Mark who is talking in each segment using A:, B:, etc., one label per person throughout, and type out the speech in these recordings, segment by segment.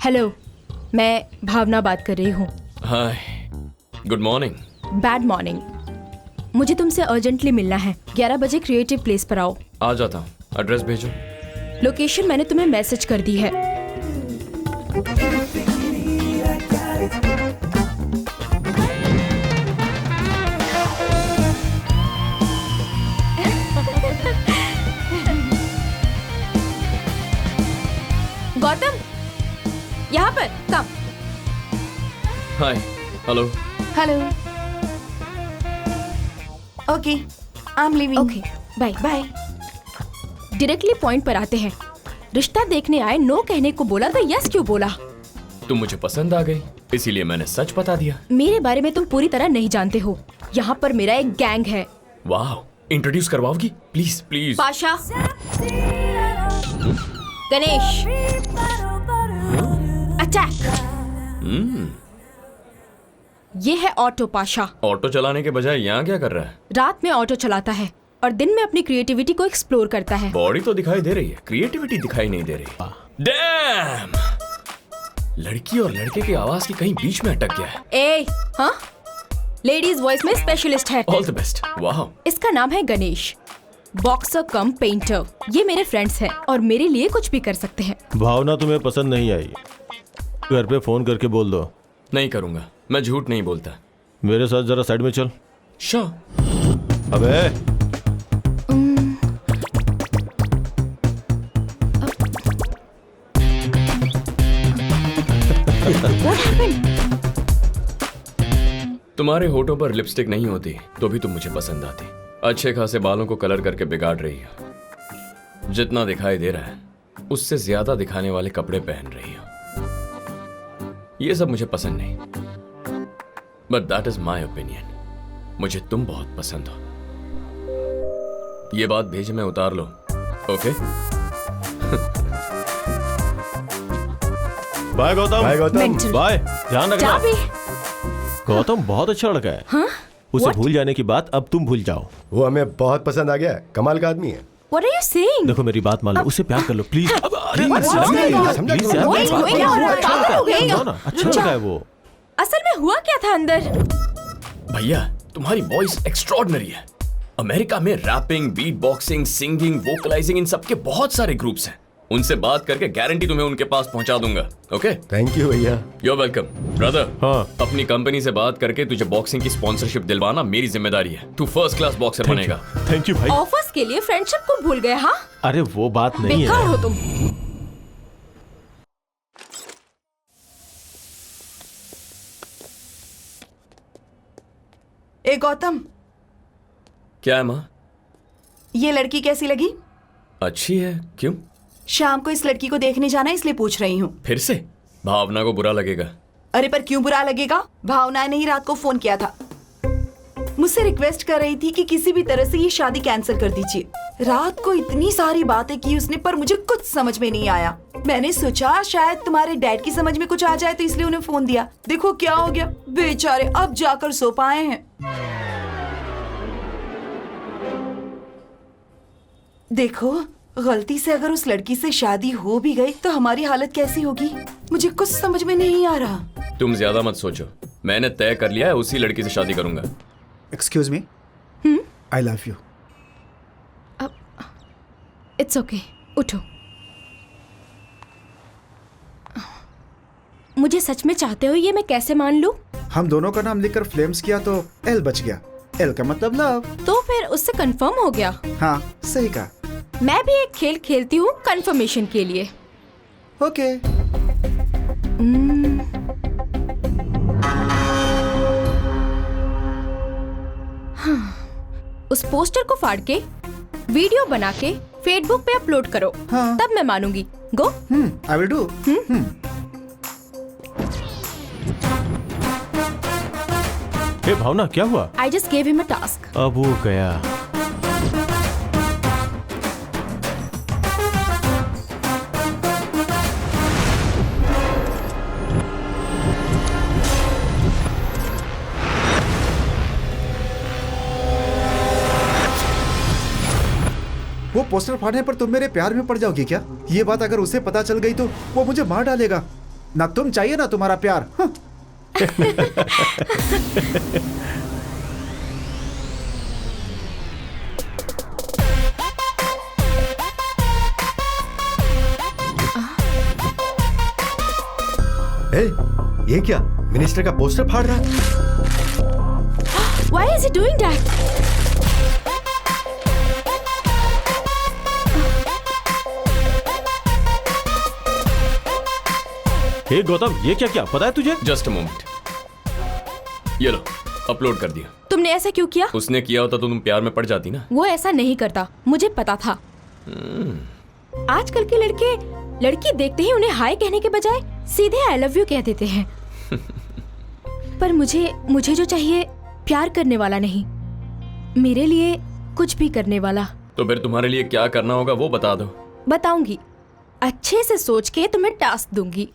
A: Hello, मैं भावना बात कर रही हूँ।
B: हाय, गुड मॉर्निंग।
A: Bad morning. मुझे तुमसे अर्जेंटली मिलना है। 11 बजे क्रिएटिव प्लेस पर आओ।
B: आ जाता हूँ, एड्रेस भेजो।
A: लोकेशन मैंने तुम्हें मैसेज कर दी है। गौतम, यहाँ पर come.
B: Hi, hello.
C: Hello. Okay, I am living.
A: Okay, bye
C: bye.
A: Directly point पर आते हैं। रिश्ता देखने आए, नो कहने को बोला तो यस क्यों बोला?
B: तुम मुझे पसंद आ गई, इसीलिए मैंने सच बता दिया।
A: मेरे बारे में तुम पूरी तरह नहीं जानते हो। यहाँ पर मेरा एक गैंग है।
B: वाह, इंट्रोड्यूस करवाओगी? Please please.
A: Pasha, Ganesh, attack. ये है ऑटो पाशा।
B: ऑटो चलाने के बजाय यहाँ क्या कर रहा है?
A: रात में ऑटो चलाता है और दिन में अपनी क्रिएटिविटी को एक्सप्लोर करता है।
B: बॉडी तो दिखाई दे रही है, क्रिएटिविटी दिखाई नहीं दे रही। डैम! लड़की और लड़के की आवाज की कहीं बीच में अटक गया है।
A: ए, हाँ? लेडीज वॉइस में स्पेशलिस्ट है।
B: All the best. वाह।
A: इसका नाम है गणेश, बॉक्सर कम पेंटर। ये मेरे फ्रेंड्स हैं और मेरे लिए कुछ भी कर सकते हैं।
D: भावना तुम्हें पसंद नहीं आई? घर पे फोन करके बोल दो।
B: नहीं करूंगा, मैं झूठ नहीं बोलता।
D: मेरे साथ जरा साइड में चल।
B: श्योर।
D: अबे
A: What happened?
B: तुम्हारे होठों पर लिपस्टिक नहीं होती तो भी तुम मुझे पसंद आती। अच्छे खासे बालों को कलर करके बिगाड़ रही हो। जितना दिखाई दे रहा है उससे ज्यादा दिखाने वाले कपड़े पहन रही हो। ये सब मुझे पसंद नहीं, but that is my opinion. मुझे तुम बहुत पसंद हो। ये बात भेज में उतार लो, okay?
D: Bye Gautam.
E: Bye Gautam.
A: Mental.
D: Bye, ध्यान
A: जा
D: रखना।
A: भी।
D: गौतम बहुत अच्छा लड़का है।
A: हाँ?
D: उसे
A: What?
D: भूल जाने की बात अब तुम भूल जाओ।
E: वो हमें बहुत पसंद आ गया है, कमाल का आदमी है।
A: What are you saying?
D: देखो मेरी बात मान लो, उससे प्यार कर लो please.
A: What's going on?
D: Please यार,
A: What's going on? पागल हो गए हो?
D: अच्छा लड़का है वो।
A: असल में हुआ क्या था अंदर?
B: भैया, तुम्हारी वॉइस एक्स्ट्रॉर्डिनरी है। अमेरिका में रैपिंग, बीट बॉक्सिंग, सिंगिंग, वोकलाइजिंग, इन सब के बहुत सारे ग्रुप्स हैं। उनसे बात करके गारंटी तुम्हें उनके पास पहुंचा दूंगा, ओके?
E: थैंक यू भैया।
B: You are welcome brother.
D: हाँ।
B: अपनी कंपनी से बात करके तुझे बॉक्सिंग की स्पॉन्सरशिप दिलवाना मेरी जिम्मेदारी है। तू फर्स्ट क्लास बॉक्सर बनेगा।
D: थैंक यू भाई।
A: ऑफर्स के लिए फ्रेंडशिप को भूल गए? हाँ,
D: अरे वो बात नहीं
A: बेकार
D: है।
A: हो तुम।
C: ए गौतम,
B: क्या है माँ?
C: ये लड़की कैसी लगी?
B: अच्छी है। क्यों?
C: शाम को इस लड़की को देखने जाना है इसलिए पूछ रही हूँ।
B: फिर से? भावना को बुरा लगेगा।
C: अरे पर क्यों बुरा लगेगा? भावना ने ही रात को फोन किया था, मुझसे रिक्वेस्ट कर रही थी कि किसी भी तरह से ये शादी कैंसिल कर दीजिए। रात को इतनी सारी बातें की उसने, पर मुझे कुछ समझ में नहीं आया। मैंने सोचा शायद तुम्हारे डैड की समझ में कुछ आ जाए तो इसलिए उन्हें फोन दिया। देखो क्या हो गया, बेचारे अब जाकर सो पाए हैं। देखो, गलती से अगर उस लड़की से शादी हो भी गई तो हमारी हालत कैसी होगी, मुझे कुछ समझ में नहीं आ रहा।
B: तुम ज्यादा मत सोचो, मैंने तय कर लिया है उसी लड़की से शादी करूंगा।
F: Excuse me, I love you.
A: It's okay, उठो। मुझे सच में चाहते हो ये मैं कैसे मान लूं?
F: हम दोनों का नाम लिखकर फ्लेम्स किया तो एल बच गया। एल का मतलब लव।
A: तो फिर उससे कंफर्म हो गया।
F: हाँ सही कहा।
A: मैं भी एक खेल खेलती हूँ कंफर्मेशन के लिए।
F: ओके।
A: उस पोस्टर को फाड़ के वीडियो बना के फेसबुक पे अपलोड करो।
F: हाँ।
A: तब मैं मानूंगी। गो।
F: I will do.
D: हे भावना, क्या हुआ?
A: I just gave him a task.
D: अब वो गया।
F: वो पोस्टर फाड़ने पर तुम मेरे प्यार में पड़ जाओगी क्या? ये बात अगर उसे पता चल गई तो वो मुझे मार डालेगा। ना तुम चाहिए ना तुम्हारा प्यार। हाँ।
E: ए, ये क्या मिनिस्टर का पोस्टर फाड़ रहा है?
A: Why is he doing that?
D: हे गौतम, ये क्या क्या पता है तुझे?
B: जस्ट अ मोमेंट, ये लो, अपलोड कर दिया।
A: तुमने ऐसा क्यों किया?
B: उसने किया होता तो तुम प्यार में पड़ जाती ना।
A: वो ऐसा नहीं करता, मुझे पता था। आजकल के लड़के लड़की देखते ही उन्हें हाय कहने के बजाय सीधे आई लव यू कह देते हैं। पर मुझे जो चाहिए प्यार करने वाला नहीं, मेरे लिए कुछ भी करने वाला।
B: तो फिर तुम्हारे लिए क्या करना होगा वो बता दो।
A: बताऊंगी, अच्छे से सोच के तुम्हें टास्क दूंगी।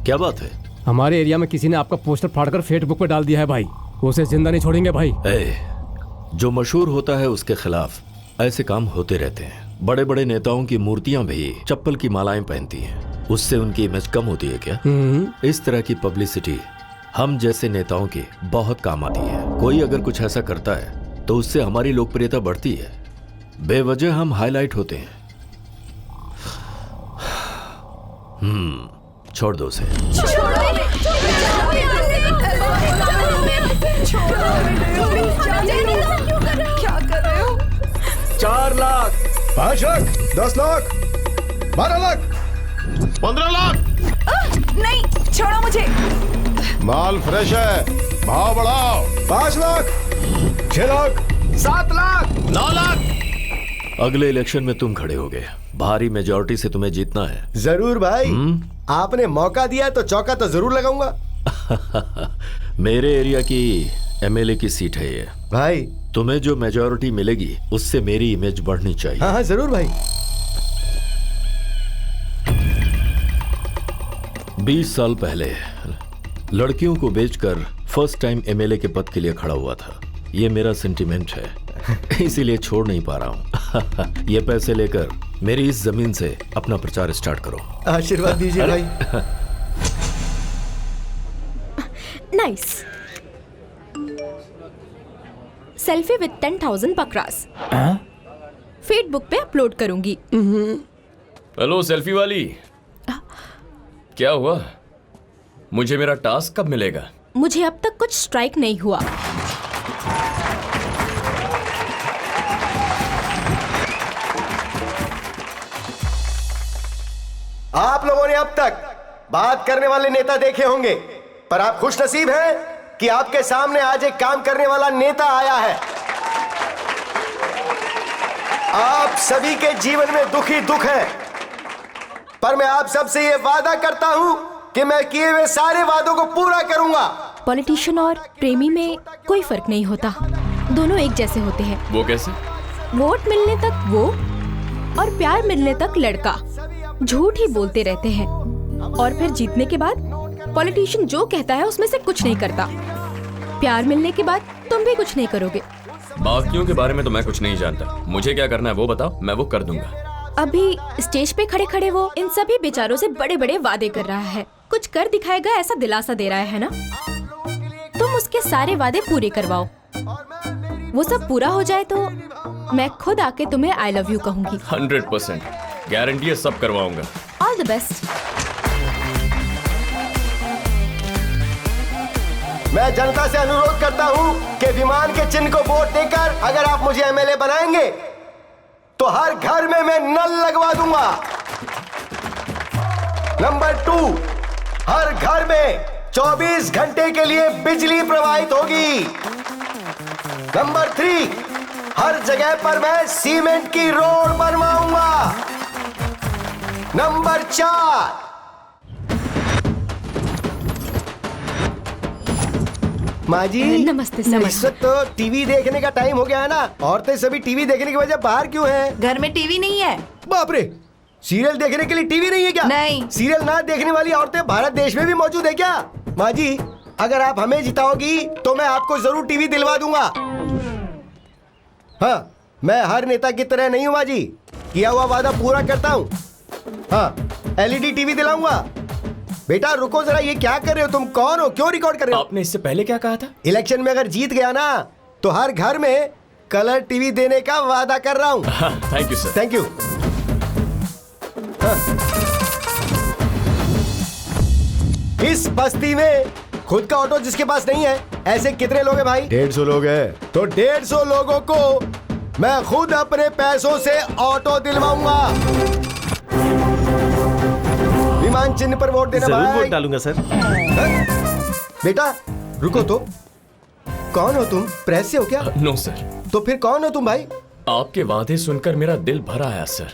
G: क्या बात है?
H: हमारे एरिया में किसी ने आपका पोस्टर फाड़कर फेसबुक पे डाल दिया है भाई। उसे जिंदा नहीं छोड़ेंगे भाई।
G: जो मशहूर होता है उसके खिलाफ ऐसे काम होते रहते हैं। बड़े बड़े नेताओं की मूर्तियां भी चप्पल की मालाएं पहनती हैं। उससे उनकी इमेज कम होती है क्या? इस तरह की पब्लिसिटी हम जैसे नेताओं की बहुत काम आती है। कोई अगर कुछ ऐसा करता है तो उससे हमारी लोकप्रियता बढ़ती है। बेवजह हम हाईलाइट होते हैं। छोड़ दो उसे।
C: क्या कर रहे हो?
F: 4 लाख,
E: 5 लाख,
F: 10 लाख,
E: 12 लाख,
D: 15 लाख।
C: नहीं, छोड़ो मुझे।
E: माल फ्रेश है, भाव बढ़ाओ।
F: 5 लाख,
E: 6 लाख,
F: 7 लाख,
D: 9 लाख।
G: अगले इलेक्शन में तुम खड़े होगे। भारी मेजॉरिटी से तुम्हें जीतना है।
E: जरूर भाई। आपने मौका दिया तो चौका तो जरूर लगाऊंगा।
G: मेरे एरिया की एमएलए की सीट है ये।
E: भाई
G: तुम्हें जो मेजॉरिटी मिलेगी उससे मेरी इमेज बढ़नी चाहिए।
E: हाँ हाँ जरूर भाई।
G: 20 साल पहले लड़कियों को बेचकर फर्स्ट टाइम एमएलए के पद के लिए खड़ा हुआ था। ये मेरा सेंटिमेंट है, इसीलिए छोड़ नहीं पा रहा हूँ। ये पैसे लेकर मेरी इस जमीन से अपना प्रचार स्टार्ट करो।
E: आशीर्वाद दीजिए भाई।
A: नाइस। सेल्फी विद 10,000 बकरास फेसबुक पे अपलोड करूंगी।
B: हेलो सेल्फी वाली, क्या हुआ? मुझे मेरा टास्क कब मिलेगा?
A: मुझे अब तक कुछ स्ट्राइक नहीं हुआ।
E: आप लोगों ने अब तक बात करने वाले नेता देखे होंगे, पर आप खुशनसीब हैं कि आपके सामने आज एक काम करने वाला नेता आया है। आप सभी के जीवन में दुख ही दुख है, पर मैं आप सबसे ये वादा करता हूं कि मैं किए हुए सारे वादों को पूरा करूंगा।
A: पॉलिटिशियन और प्रेमी में कोई फर्क नहीं होता, दोनों एक जैसे होते हैं।
B: वो कैसे?
A: वोट मिलने तक वो और प्यार मिलने तक लड़का झूठ ही बोलते रहते हैं, और फिर जीतने के बाद पॉलिटिशियन जो कहता है उसमें से कुछ नहीं करता। प्यार मिलने के बाद तुम भी कुछ नहीं करोगे।
B: बाकियों के बारे में तो मैं कुछ नहीं जानता। मुझे क्या करना है वो बताओ, मैं वो कर दूंगा।
A: अभी स्टेज पे खड़े खड़े वो इन सभी बेचारों से बड़े बड़े वादे कर रहा है, कुछ कर दिखाएगा ऐसा दिलासा दे रहा है ना। तुम उसके सारे वादे पूरे करवाओ। वो सब पूरा हो जाए तो मैं खुद आके तुम्हें आई लव यू कहूंगी।
B: 100% गारंटी है, सब करवाऊंगा।
A: All the best.
E: मैं जनता से अनुरोध करता हूं कि विमान के चिन्ह को वोट देकर अगर आप मुझे एमएलए बनाएंगे तो हर घर में मैं नल लगवा दूंगा। नंबर 2, हर घर में 24 घंटे के लिए बिजली प्रवाहित होगी। नंबर 3, हर जगह पर मैं सीमेंट की रोड बनवाऊंगा। नंबर 4, माँ जी
A: नमस्ते सर।
E: इस वक्त तो टीवी देखने का टाइम हो गया है ना। औरतें सभी टीवी देखने की वजह बाहर क्यों हैं?
C: घर में टीवी नहीं है।
E: बाप रे, सीरियल देखने के लिए टीवी नहीं है क्या?
C: नहीं।
E: सीरियल ना देखने वाली औरतें भारत देश में भी मौजूद है क्या? माँ जी, अगर आप हमें जिताओगी तो मैं आपको जरूर टीवी दिलवा दूंगा। हाँ, मैं हर नेता की तरह नहीं हूँ बाजी, किया हुआ वादा पूरा करता हूँ। हाँ, एलईडी टीवी दिलाऊंगा। बेटा रुको जरा, ये क्या कर रहे हो तुम? कौन हो? क्यों रिकॉर्ड कर रहे हो?
B: आपने इससे पहले क्या कहा था?
E: इलेक्शन में अगर जीत गया ना तो हर घर में कलर टीवी देने का वादा कर रहा हूँ।
B: Thank you sir.
E: Thank you. इस बस्ती में खुद का ऑटो जिसके पास नहीं है, ऐसे कितने लोग हैं भाई? 150 लोग हैं। तो 150 लोगों को मैं खुद अपने पैसों से ऑटो दिलवाऊंगा। विमान चिन्ह पर वोट देना
D: जरूर
E: भाई।
D: वोट डालूंगा सर।
E: बेटा रुको तो, कौन हो तुम? प्रेस से हो क्या?
B: No sir.
E: तो फिर कौन हो तुम भाई?
B: आपके वादे सुनकर मेरा दिल भर आया सर।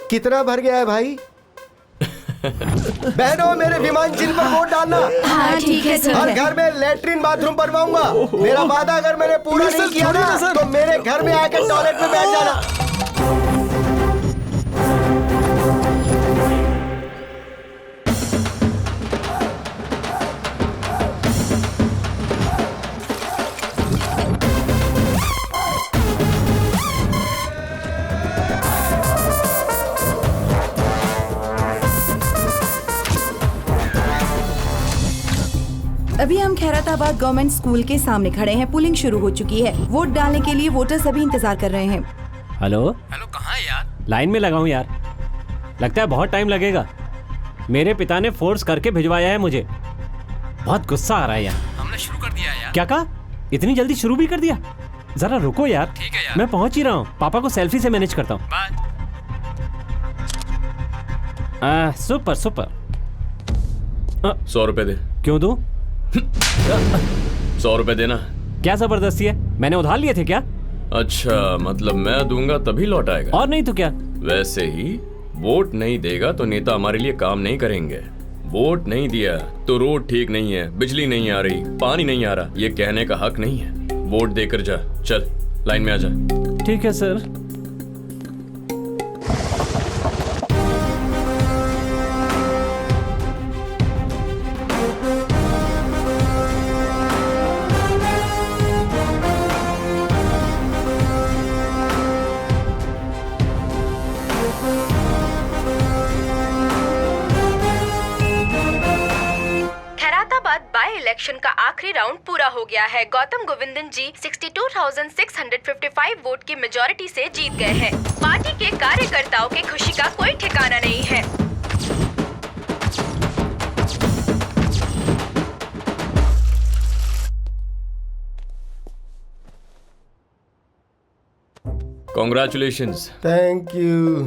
E: कितना भर गया है भाई? बहनों, मेरे विमान चिन्ह पर वोट डालना।
A: हाँ ठीक है
E: हर
A: सर।
E: घर में लेटरिन बाथरूम बनवाऊंगा। मेरा वादा अगर मैंने पूरा नहीं किया ना तो मेरे घर में आकर टॉयलेट में बैठ जाना।
C: अभी हम खैरताबाद गवर्नमेंट स्कूल के सामने खड़े हैं। पुलिंग शुरू हो चुकी है। वोट डालने के लिए वोटर्स अभी इंतजार कर रहे हैं।
H: हेलो
I: हेलो, कहाँ है यार?
H: लाइन में लगा हूँ यार, लगता है बहुत टाइम लगेगा। मेरे पिता ने फोर्स करके भिजवाया है मुझे। बहुत गुस्सा आ रहा है यार।
I: हमने शुरू कर दिया है यार।
H: क्या कहा? इतनी जल्दी शुरू भी कर दिया? जरा रुको यार।
I: ठीक है यार।
H: मैं पहुंच ही रहा हूँ। पापा को सेल्फी से मैनेज करता हूँ।
I: बाय।
H: Super super.
B: 100 रुपए दे।
H: क्यों दूं?
B: 100 रुपए देना।
H: क्या जबरदस्ती है? मैंने उधार लिए थे क्या?
B: अच्छा, मतलब मैं दूंगा तभी लौट आएगा?
H: और नहीं तो क्या।
B: वैसे ही वोट नहीं देगा तो नेता हमारे लिए काम नहीं करेंगे। वोट नहीं दिया तो रोड ठीक नहीं है, बिजली नहीं आ रही, पानी नहीं आ रहा, ये कहने का हक नहीं है। वोट देकर जा। चल लाइन में आ जा।
H: ठीक है सर।
A: खैराताबाद बाय इलेक्शन का आखिरी राउंड पूरा हो गया है। गौतम गोविंदन जी 62,655 वोट की मेजॉरिटी से जीत गए हैं। पार्टी के कार्यकर्ताओं की खुशी का कोई ठिकाना नहीं है।
B: कॉन्ग्रेचुलेशंस।
E: Thank you.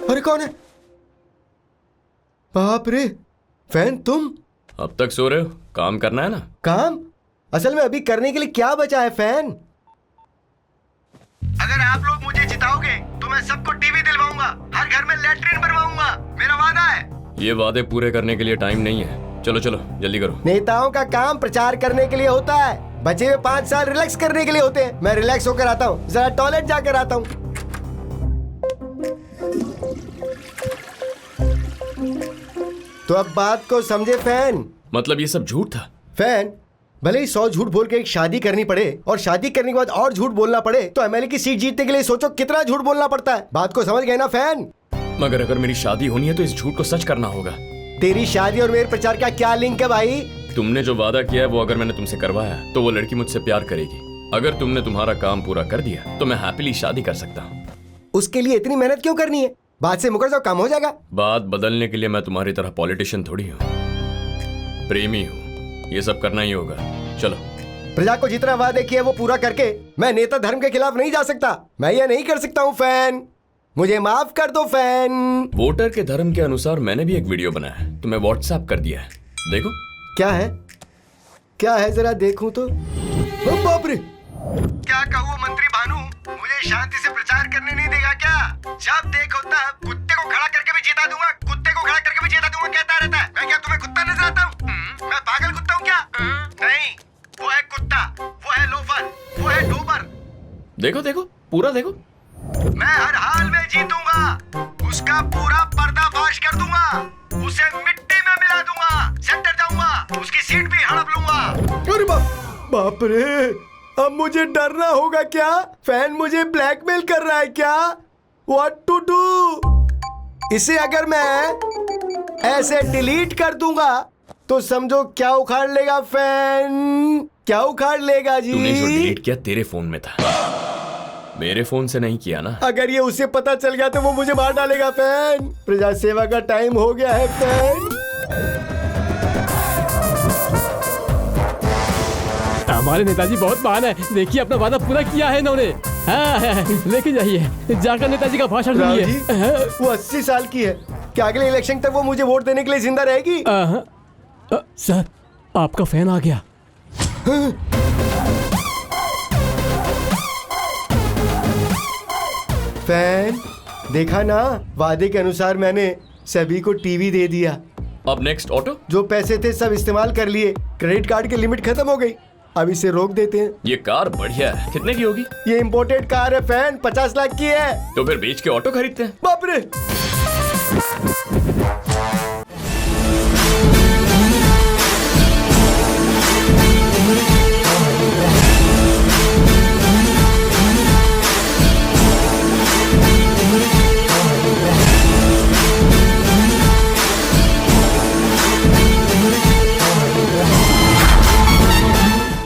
E: अरे कौन है? बाप रे, फैन तुम?
B: अब तक सो रहे हो? काम करना है ना।
E: काम? असल में अभी करने के लिए क्या बचा है फैन? अगर आप लोग मुझे जिताओगे तो मैं सबको टीवी दिलवाऊंगा, हर घर में लेटरिन बनवाऊंगा। मेरा वादा है।
B: ये वादे पूरे करने के लिए टाइम नहीं है। चलो चलो जल्दी करो।
E: नेताओं का काम प्रचार करने के लिए होता है, बचे हुए 5 साल रिलैक्स करने के लिए होते हैं। मैं रिलैक्स होकर आता हूँ, जरा टॉयलेट जाकर आता हूँ। तो अब बात को समझे फैन।
B: मतलब ये सब झूठ था?
E: फैन, भले ही 100 झूठ बोल के एक शादी करनी पड़े और शादी करने के बाद और झूठ बोलना पड़े, तो एमएलए की सीट जीतने के लिए सोचो कितना झूठ बोलना पड़ता है। बात को समझ गए ना फैन?
B: मगर अगर मेरी शादी होनी है तो इस झूठ को सच करना होगा।
E: तेरी शादी और मेरे प्रचार का क्या लिंक है भाई?
B: तुमने जो वादा किया है वो अगर मैंने तुमसे करवाया तो वो लड़की मुझसे प्यार करेगी। अगर तुमने तुम्हारा काम पूरा कर दिया तो मैं हैप्पीली शादी कर सकता हूँ।
E: उसके लिए इतनी मेहनत क्यों करनी है? बात से मुकर जाओ, काम हो जाएगा।
B: बात बदलने के लिए मैं तुम्हारी तरह पॉलिटिशियन थोड़ी हूँ, प्रेमी हूँ। ये सब करना ही होगा। चलो।
E: प्रजा को जितना वादे किए वो पूरा करके मैं नेता धर्म के खिलाफ नहीं जा सकता। मैं ये नहीं कर सकता हूँ फैन, मुझे माफ कर दो फैन।
B: वोटर के धर्म के अनुसार मैंने भी एक वीडियो बनाया है, तुम्हें व्हाट्सएप कर दिया है, देखो।
E: क्या है? क्या है जरा देखूं तो। ओ बाप रे, क्या कहूँ मंत्री भानु, मुझे शांति से प्रचार करने नहीं देगा क्या? जब देखो तब कुत्ते को खड़ा करके भी जिता दूंगा, कुत्ते को खड़ा करके भी जिता दूंगा कहता रहता है। मैं क्या तुम्हें कुत्ता नजर आता हूँ? मैं पागल कुत्ता हूँ क्या? नहीं, वो है कुत्ता, वो है लोफर, वो है डोबर।
B: देखो देखो, पूरा देखो।
E: मैं हर हाल में जीतूंगा, उसका पूरा पर्दाफाश कर दूंगा, उसे मिट्टी में मिला दूंगा, सेंटर जाऊंगा, उसकी सीट भी हड़प लूंगा। अरे बाप रे, अब मुझे डरना होगा क्या? फैन मुझे ब्लैकमेल कर रहा है क्या? What to do? इसे अगर मैं ऐसे डिलीट कर दूंगा तो समझो क्या उखाड़ लेगा फैन? क्या उखाड़ लेगा जी?
B: तूने जो डिलीट किया तेरे फोन में था, मेरे फोन से नहीं किया ना।
E: अगर ये उसे पता चल गया तो वो मुझे मार डालेगा फैन। प्रजा सेवा का टाइम हो गया है फैन।
J: हमारे नेताजी बहुत महान है। देखिए अपना वादा पूरा किया है इन्होंने। हाँ, लेके जाइए, जाकर नेताजी का भाषण
E: राव
J: सुनिए।
E: जी, वो 80 साल की है। क्या अगले इलेक्शन तक वो मुझे वोट देने के लिए जिंदा रहेगी?
J: सर, आपका फैन आ गया।
E: फैन, देखा ना, वादे के अनुसार मैंने सभी को टीवी दे दिया।
B: अब नेक्स्ट ऑटो।
E: जो पैसे थे सब इस्तेमाल कर लिए। क्रेडिट कार्ड की लिमिट खत्म हो गई। अब इसे रोक देते हैं।
B: ये कार बढ़िया है। कितने की होगी?
E: ये इम्पोर्टेड कार है फैन, 50 लाख की है।
B: तो फिर बेच के ऑटो खरीदते हैं।
E: बाप रे।